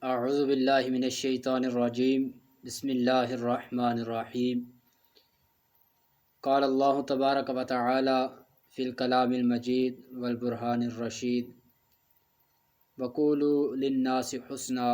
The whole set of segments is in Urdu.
اعوذ باللہ من الشیطان الرجیم بسم اللہ الرحمن الرحیم قال اللہ تبارک و تعالی فی الکلام المجید والبرہان الرشید وقولوا للناس حسنا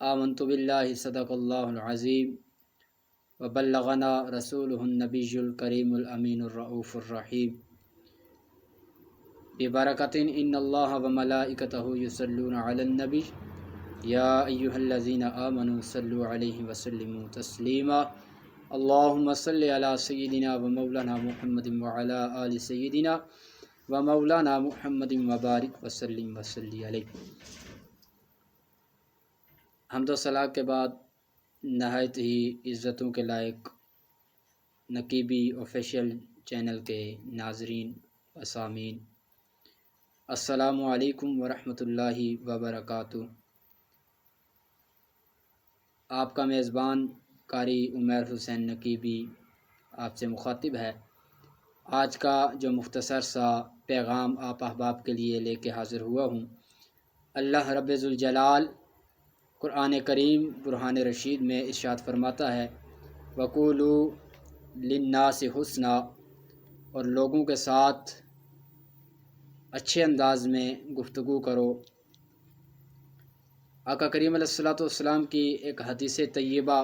آمنت باللہ صدق اللہ العظیم وبلغنا رسولہ النبی الکریم الامین الرؤوف الرحیم ببرکۃ ان اللہ وملائکتہ یصلون علی النبی یا ایہا الذین آمنوا صلوا علیہ وسلموا تسلیما اللہم صلی علی سیدنا و مولانا محمد وعلی آل سیدنا و مولانا محمد وبارک وسلم وصلی علیہ۔ حمد و ثنا کے بعد نہایت ہی عزتوں کے لائق نقیبی آفیشیل چینل کے ناظرین و سامعین، السلام علیکم ورحمۃ اللہ وبرکاتہ۔ آپ کا میزبان قاری عمیر حسین نقیبی آپ سے مخاطب ہے۔ آج کا جو مختصر سا پیغام آپ احباب کے لیے لے کے حاضر ہوا ہوں، اللہ رب ذوالجلال قرآن کریم برہان رشید میں ارشاد فرماتا ہے وَقُولُوا لِلنَّاسِ حُسْنًا، اور لوگوں کے ساتھ اچھے انداز میں گفتگو کرو۔ آقا کریم علیہ الصلوۃ والسلام کی ایک حدیث طیبہ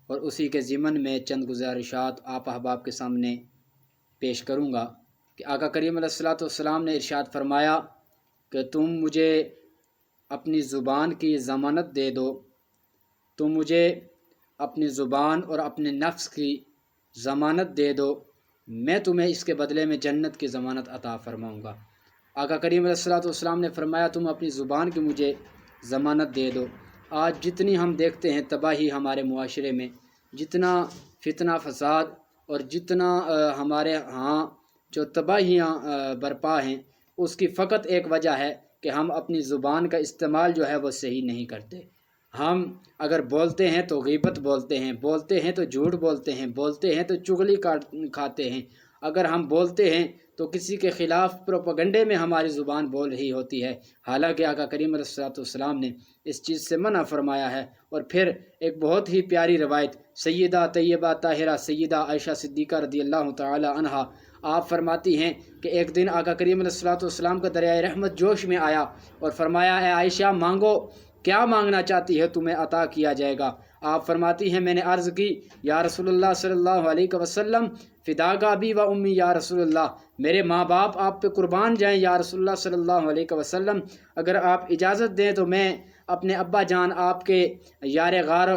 اور اسی کے ضمن میں چند گزارشات آپ احباب کے سامنے پیش کروں گا کہ آقا کریم علیہ الصلوۃ والسلام نے ارشاد فرمایا کہ تم مجھے اپنی زبان کی ضمانت دے دو، تم مجھے اپنی زبان اور اپنے نفس کی ضمانت دے دو، میں تمہیں اس کے بدلے میں جنت کی ضمانت عطا فرماؤں گا۔ آقا کریم علیہ الصلوۃ والسلام نے فرمایا تم اپنی زبان کی مجھے ضمانت دے دو۔ آج جتنی ہم دیکھتے ہیں تباہی ہمارے معاشرے میں، جتنا فتنہ فساد اور جتنا ہمارے ہاں جو تباہیاں برپا ہیں، اس کی فقط ایک وجہ ہے کہ ہم اپنی زبان کا استعمال جو ہے وہ صحیح نہیں کرتے۔ ہم اگر بولتے ہیں تو غیبت بولتے ہیں تو جھوٹ بولتے ہیں تو چغلی کھاتے ہیں، اگر ہم بولتے ہیں تو کسی کے خلاف پروپیگنڈے میں ہماری زبان بول رہی ہوتی ہے، حالانکہ آقا کریم علیہ الصلوۃ والسلام نے اس چیز سے منع فرمایا ہے۔ اور پھر ایک بہت ہی پیاری روایت سیدہ طیبہ طاہرہ سیدہ عائشہ صدیقہ رضی اللہ تعالی عنہا آپ فرماتی ہیں کہ ایک دن آقا کریم علیہ الصلوۃ والسلام کا دریائے رحمت جوش میں آیا اور فرمایا اے عائشہ مانگو، کیا مانگنا چاہتی ہے تمہیں عطا کیا جائے گا۔ آپ فرماتی ہیں میں نے عرض کی یا رسول اللہ صلی اللہ علیہ وسلم فداک ابی و امی یا رسول اللہ، میرے ماں باپ آپ پہ قربان جائیں یا رسول اللہ صلی اللہ علیہ وسلم، اگر آپ اجازت دیں تو میں اپنے ابا جان آپ کے یار غار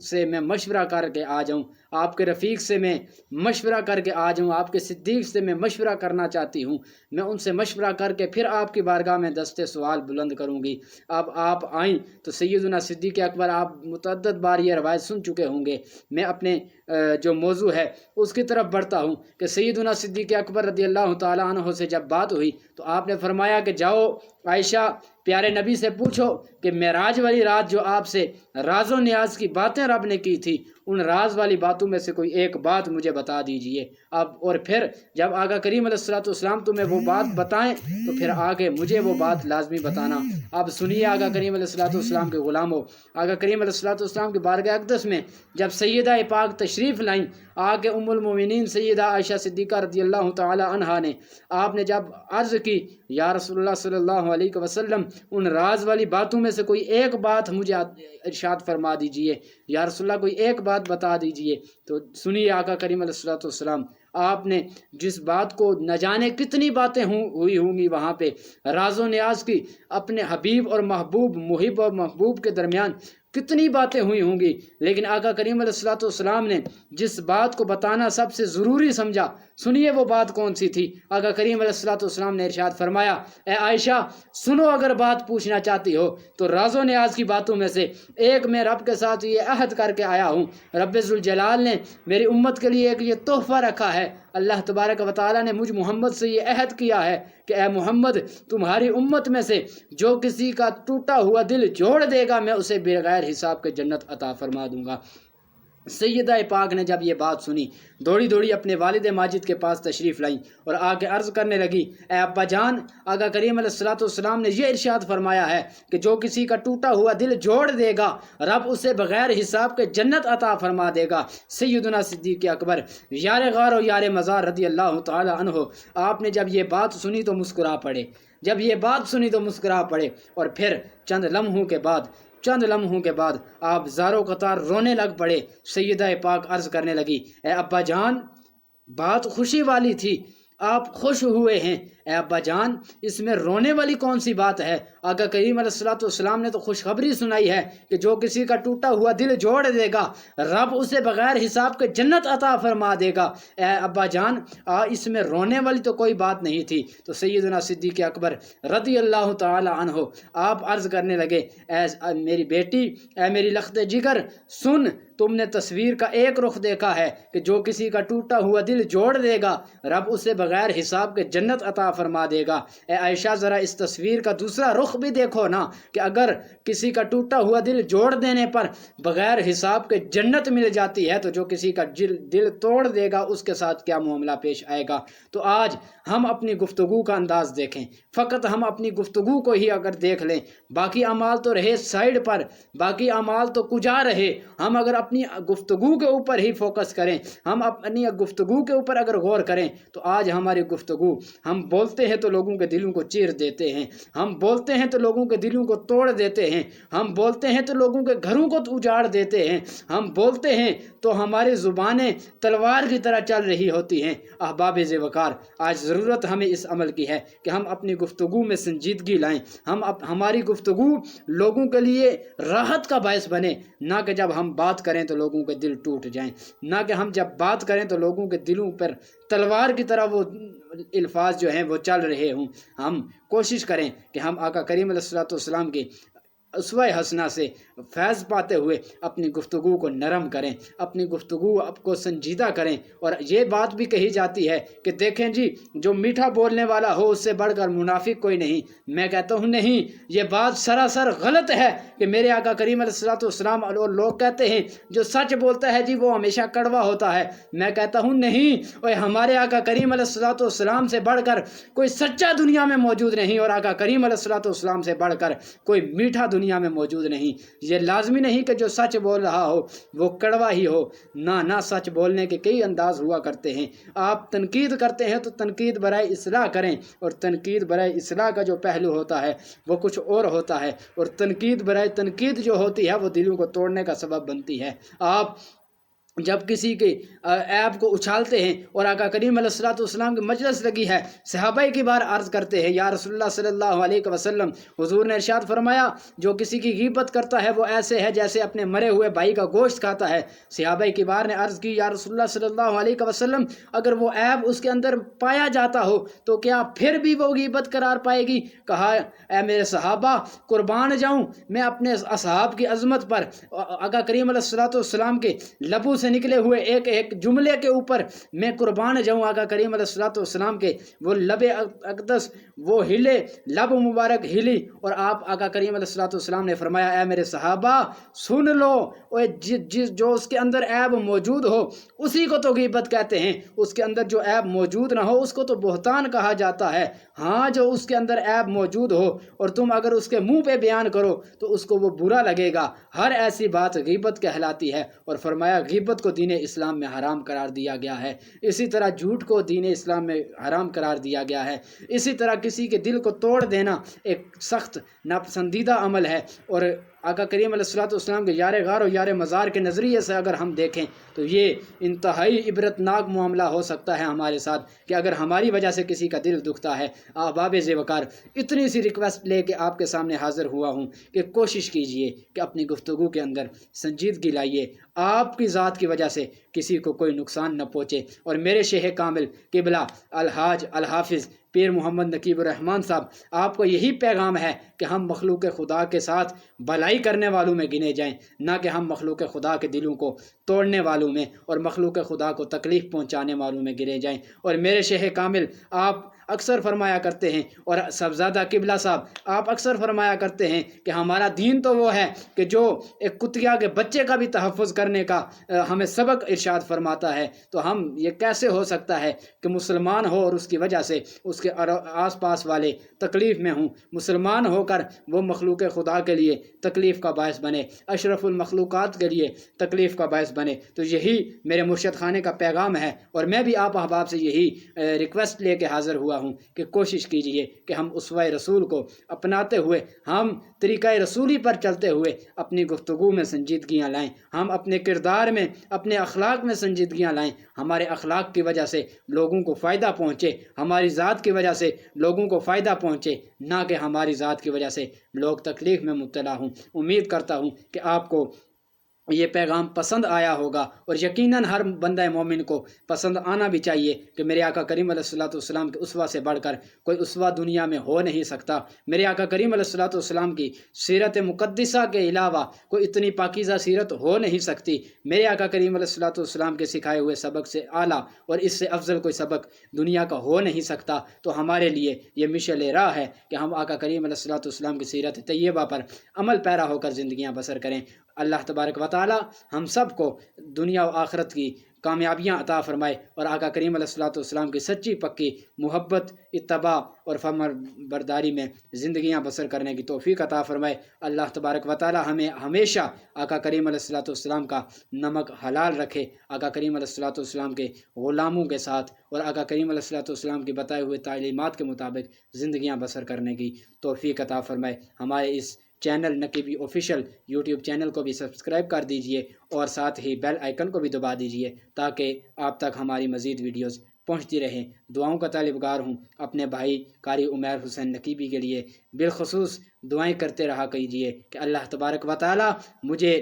سے میں مشورہ کر کے آ جاؤں، آپ کے رفیق سے میں مشورہ کر کے آ جاؤں، آپ کے صدیق سے میں مشورہ کرنا چاہتی ہوں، میں ان سے مشورہ کر کے پھر آپ کی بارگاہ میں دستے سوال بلند کروں گی۔ اب آپ آئیں تو سیدنا صدیق اکبر آپ متعدد بار یہ روایت سن چکے ہوں گے، میں اپنے جو موضوع ہے اس کی طرف بڑھتا ہوں کہ سیدنا صدیق اکبر رضی اللہ تعالیٰ عنہ سے جب بات ہوئی تو آپ نے فرمایا کہ جاؤ عائشہ پیارے نبی سے پوچھو کہ معراج والی رات جو آپ سے راز و نیاز کی باتیں رب نے کی تھی، ان راز والی باتوں میں سے کوئی ایک بات مجھے بتا دیجئے۔ اب اور پھر جب آقا کریم علیہ الصلوۃ والسلام تمہیں وہ بات بتائیں تو پھر آگے مجھے وہ بات لازمی بتانا۔ اب سنیے آقا کریم علیہ الصلوۃ والسلام کے غلاموں، آقا کریم علیہ الصلوۃ والسلام کی بارگاہ اقدس میں جب سیدہ پاک تشریف لائیں، آگے ام المومنین سیدہ عائشہ صدیقہ رضی اللہ تعالی عنہا نے آپ نے جب عرض کی یا رسول اللہ صلی اللہ علیہ وسلم ان راز والی باتوں میں سے کوئی ایک بات مجھے ارشاد فرما دیجئے، یا رسول اللہ کوئی ایک بات بتا دیجئے، تو سنیے آقا کریم علیہ الصلوۃ والسلام آپ نے جس بات کو نہ جانے کتنی باتیں ہوئی ہوں گی وہاں پہ راز و نیاز کی، اپنے حبیب اور محبوب محب اور محبوب کے درمیان کتنی باتیں ہوئی ہوں گی، لیکن آقا کریم علیہ الصلوۃ والسلام نے جس بات کو بتانا سب سے ضروری سمجھا، سنیے وہ بات کون سی تھی۔ آقا کریم علیہ الصلوۃ والسلام نے ارشاد فرمایا اے عائشہ سنو، اگر بات پوچھنا چاہتی ہو تو راز و نیاز کی باتوں میں سے ایک میں رب کے ساتھ یہ عہد کر کے آیا ہوں، رب ذوالجلال نے میری امت کے لیے ایک یہ تحفہ رکھا ہے، اللہ تبارک و تعالیٰ نے مجھ محمد سے یہ عہد کیا ہے کہ اے محمد تمہاری امت میں سے جو کسی کا ٹوٹا ہوا دل جوڑ دے گا میں اسے بغیر حساب کے جنت عطا فرما دوں گا۔ سیدہ پاک نے جب یہ بات سنی دوڑی دوڑی اپنے والد ماجد کے پاس تشریف لائیں اور آ کے عرض کرنے لگی، اے ابا جان، آقا کریم علیہ الصلوۃ والسلام نے یہ ارشاد فرمایا ہے کہ جو کسی کا ٹوٹا ہوا دل جوڑ دے گا رب اسے بغیر حساب کے جنت عطا فرما دے گا۔ سیدنا صدیق اکبر یار غار و یار مزار رضی اللہ تعالی عنہ، آپ نے جب یہ بات سنی تو مسکرا پڑے، جب یہ بات سنی تو مسکرا پڑے، اور پھر چند لمحوں کے بعد آپ زاروں قطار رونے لگ پڑے۔ سیدہ پاک عرض کرنے لگی، اے ابا جان، بات خوشی والی تھی، آپ خوش ہوئے ہیں، اے ابا جان اس میں رونے والی کون سی بات ہے؟ آقا کریم علیہ الصلوۃ والسلام نے تو خوشخبری سنائی ہے کہ جو کسی کا ٹوٹا ہوا دل جوڑ دے گا رب اسے بغیر حساب کے جنت عطا فرما دے گا۔ اے ابا جان اس میں رونے والی تو کوئی بات نہیں تھی۔ تو سیدنا صدیق اکبر رضی اللہ تعالی عنہ آپ عرض کرنے لگے، اے میری بیٹی، اے میری لخت جگر، سن، تم نے تصویر کا ایک رخ دیکھا ہے کہ جو کسی کا ٹوٹا ہوا دل جوڑ دے گا رب اسے بغیر حساب کے جنت عطا فرما دے گا۔ اے عائشہ ذرا اس تصویر کا دوسرا رخ بھی دیکھو نا، کہ اگر کسی کا ٹوٹا ہوا دل جوڑ دینے پر بغیر حساب کے جنت مل جاتی ہے تو جو کسی کا دل توڑ دے گا اس کے ساتھ کیا معاملہ پیش آئے گا۔ تو آج ہم اپنی گفتگو کا انداز دیکھیں، فقط ہم اپنی گفتگو کو ہی اگر دیکھ لیں، باقی اعمال تو رہے سائیڈ پر، باقی اعمال تو کجا رہے، ہم اگر اپنی گفتگو کے اوپر ہی فوکس کریں، ہم اپنی گفتگو کے اوپر اگر غور کریں تو آج ہماری گفتگو، ہم بولتے ہیں تو لوگوں کے دلوں کو چیر دیتے ہیں، ہم بولتے ہیں تو لوگوں کے دلوں کو توڑ دیتے ہیں، ہم بولتے ہیں تو لوگوں کے گھروں کو اجاڑ دیتے ہیں، ہم بولتے ہیں تو ہماری زبانیں تلوار کی طرح چل رہی ہوتی ہیں۔ احباب ذی وقار، آج ضرورت ہمیں اس عمل کی ہے کہ ہم اپنی گفتگو میں سنجیدگی لائیں، ہماری گفتگو لوگوں کے لیے راحت کا باعث بنے، نہ کہ جب ہم بات کریں تو لوگوں کے دل ٹوٹ جائیں، نہ کہ ہم جب بات کریں تو لوگوں کے دلوں پر تلوار کی طرح وہ الفاظ جو ہیں وہ چل رہے ہوں۔ ہم کوشش کریں کہ ہم آقا کریم علیہ الصلوۃ والسلام کی اسوہ حسنہ سے فیض پاتے ہوئے اپنی گفتگو کو نرم کریں، اپنی گفتگو کو سنجیدہ کریں۔ اور یہ بات بھی کہی جاتی ہے کہ دیکھیں جی، جو میٹھا بولنے والا ہو اس سے بڑھ کر منافق کوئی نہیں۔ میں کہتا ہوں نہیں، یہ بات سراسر غلط ہے کہ میرے آقا کریم علیہ الصلوۃ والسلام اور لوگ کہتے ہیں جو سچ بولتا ہے جی وہ ہمیشہ کڑوا ہوتا ہے۔ میں کہتا ہوں نہیں، اور ہمارے آقا کریم علیہ الصلوۃ والسلام سے بڑھ کر کوئی سچا دنیا میں موجود نہیں، اور آقا کریم علیہ الصلوۃ والسلام سے بڑھ کر کوئی میٹھا دنیا میں موجود نہیں۔ یہ لازمی نہیں کہ جو سچ بول رہا ہو وہ کڑوا ہی ہو، نہ سچ بولنے کے کئی انداز ہوا کرتے ہیں۔ آپ تنقید کرتے ہیں تو تنقید برائے اصلاح کریں، اور تنقید برائے اصلاح کا جو پہلو ہوتا ہے وہ کچھ اور ہوتا ہے، اور تنقید برائے تنقید جو ہوتی ہے وہ دلوں کو توڑنے کا سبب بنتی ہے۔ آپ جب کسی کے عیب کو اچھالتے ہیں، اور آقا کریم علیہ الصلوۃ والسلام کی مجلس لگی ہے، صحابہ کی بار عرض کرتے ہیں، یا رسول اللہ صلی اللہ علیہ وسلم، حضور نے ارشاد فرمایا جو کسی کی غیبت کرتا ہے وہ ایسے ہے جیسے اپنے مرے ہوئے بھائی کا گوشت کھاتا ہے۔ صحابہ کی بار نے عرض کی، یا رسول اللہ صلی اللہ علیہ وسلم، اگر وہ عیب اس کے اندر پایا جاتا ہو تو کیا پھر بھی وہ غیبت قرار پائے گی؟ کہا، اے میرے صحابہ، قربان جاؤں میں اپنے اصحاب کی عظمت پر، آقا کریم علیہ الصلوۃ والسلام کے لبوں سے نکلے ہوئے ایک ایک جملے کے اوپر میں قربان جاؤں۔ آقا کریم علیہ الصلوۃ والسلام کے وہ لب اقدس وہ ہلے، لب مبارک ہلی، اور آپ آقا کریم علیہ الصلوۃ والسلام نے فرمایا، اے میرے صحابہ سن لو، جو اس کے اندر عیب موجود ہو اسی کو تو غیبت کہتے ہیں، اس کے اندر جو عیب موجود نہ ہو اس کو تو بہتان کہا جاتا ہے۔ ہاں، جو اس کے اندر عیب موجود ہو اور تم اگر اس کے منہ پہ بیان کرو تو اس کو وہ برا لگے گا، ہر ایسی بات غیبت کہلاتی ہے۔ اور فرمایا غیبت کو دین اسلام میں حرام قرار دیا گیا ہے، اسی طرح جھوٹ کو دین اسلام میں حرام قرار دیا گیا ہے، اسی طرح کسی کے دل کو توڑ دینا ایک سخت ناپسندیدہ عمل ہے۔ اور آقا کریم علیہ الصلوۃ والسلام کے یار غار و یار مزار کے نظریے سے اگر ہم دیکھیں تو یہ انتہائی عبرتناک معاملہ ہو سکتا ہے ہمارے ساتھ، کہ اگر ہماری وجہ سے کسی کا دل دکھتا ہے۔ احباب ذی وقار، اتنی سی ریکویسٹ لے کے آپ کے سامنے حاضر ہوا ہوں کہ کوشش کیجئے کہ اپنی گفتگو کے اندر سنجیدگی لائیے، آپ کی ذات کی وجہ سے کسی کو کوئی نقصان نہ پہنچے۔ اور میرے شیخ کامل قبلہ الحاج الحافظ پیر محمد نقیب الرحمن صاحب، آپ کو یہی پیغام ہے کہ ہم مخلوق خدا کے ساتھ بھلائی کرنے والوں میں گنے جائیں، نہ کہ ہم مخلوق خدا کے دلوں کو توڑنے والوں میں اور مخلوق خدا کو تکلیف پہنچانے والوں میں گنے جائیں۔ اور میرے شیخ کامل، آپ اکثر فرمایا کرتے ہیں، اور صاحبزادہ قبلہ صاحب آپ اکثر فرمایا کرتے ہیں کہ ہمارا دین تو وہ ہے کہ جو ایک کتیا کے بچے کا بھی تحفظ کرنے کا ہمیں سبق ارشاد فرماتا ہے، تو ہم یہ کیسے ہو سکتا ہے کہ مسلمان ہو اور اس کی وجہ سے اس کے آس پاس والے تکلیف میں ہوں، مسلمان ہو کر وہ مخلوق خدا کے لیے تکلیف کا باعث بنے، اشرف المخلوقات کے لیے تکلیف کا باعث بنے۔ تو یہی میرے مرشد خانے کا پیغام ہے، اور میں بھی آپ احباب سے یہی ریکویسٹ لے کے حاضر ہوا ہوں کہ کوشش کیجئے کہ ہم اسوہ رسول کو اپناتے ہوئے، ہم طریقہ رسولی پر چلتے ہوئے اپنی گفتگو میں سنجیدگیاں لائیں، ہم اپنے کردار میں، اپنے اخلاق میں سنجیدگیاں لائیں، ہمارے اخلاق کی وجہ سے لوگوں کو فائدہ پہنچے، ہماری ذات کی وجہ سے لوگوں کو فائدہ پہنچے، نہ کہ ہماری ذات کی وجہ سے لوگ تکلیف میں مبتلا ہوں۔ امید کرتا ہوں کہ آپ کو یہ پیغام پسند آیا ہوگا، اور یقیناً ہر بندہ مومن کو پسند آنا بھی چاہیے کہ میرے آقا کریم علیہ الصلوۃ والسلام کے اسوہ سے بڑھ کر کوئی اسوہ دنیا میں ہو نہیں سکتا۔ میرے آقا کریم علیہ الصلوۃ والسلام کی سیرت مقدسہ کے علاوہ کوئی اتنی پاکیزہ سیرت ہو نہیں سکتی۔ میرے آقا کریم علیہ الصلوۃ والسلام کے سکھائے ہوئے سبق سے اعلیٰ اور اس سے افضل کوئی سبق دنیا کا ہو نہیں سکتا۔ تو ہمارے لیے یہ مشعل راہ ہے کہ ہم آقا کریم علیہ الصلوۃ والسلام کی سیرت طیبہ پر عمل پیرا ہو کر زندگیاں بسر کریں۔ اللہ تبارک و تعالی ہم سب کو دنیا و آخرت کی کامیابیاں عطا فرمائے، اور آقا کریم علیہ الصلوۃ والسلام کی سچی پکی محبت، اتباع اور فرمان برداری میں زندگیاں بسر کرنے کی توفیق عطا فرمائے۔ اللہ تبارک و تعالی ہمیں ہمیشہ آقا کریم علیہ الصلوۃ والسلام کا نمک حلال رکھے، آقا کریم علیہ الصلوۃ والسلام کے غلاموں کے ساتھ اور آقا کریم علیہ الصلوۃ والسلام کی بتائے ہوئے تعلیمات کے مطابق زندگیاں بسر کرنے کی توفیق عطا فرمائے۔ ہمارے اس چینل نقیبی آفیشیل یوٹیوب چینل کو بھی سبسکرائب کر دیجئے، اور ساتھ ہی بیل آئیکن کو بھی دبا دیجئے تاکہ آپ تک ہماری مزید ویڈیوز پہنچتی رہیں۔ دعاؤں کا طالبگار ہوں، اپنے بھائی قاری عمیر حسین نقیبی کے لیے بالخصوص دعائیں کرتے رہا کیجئے کہ اللہ تبارک و تعالی مجھے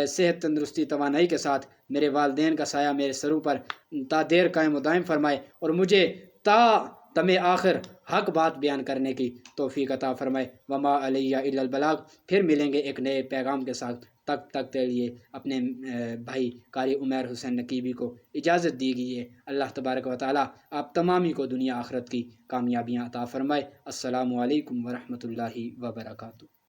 صحت، تندرستی، توانائی کے ساتھ میرے والدین کا سایہ میرے سروں پر تا دیر قائم و دائم فرمائے، اور مجھے تا تم آخر حق بات بیان کرنے کی توفیق عطا فرمائے۔ وما علیہ الا البلاغ۔ پھر ملیں گے ایک نئے پیغام کے ساتھ، تک کے لیے اپنے بھائی قاری عمیر حسین نقیبی کو اجازت دیجیے۔ اللہ تبارک و تعالی آپ تمامی کو دنیا آخرت کی کامیابیاں عطا فرمائے۔ السلام علیکم ورحمۃ اللہ وبرکاتہ۔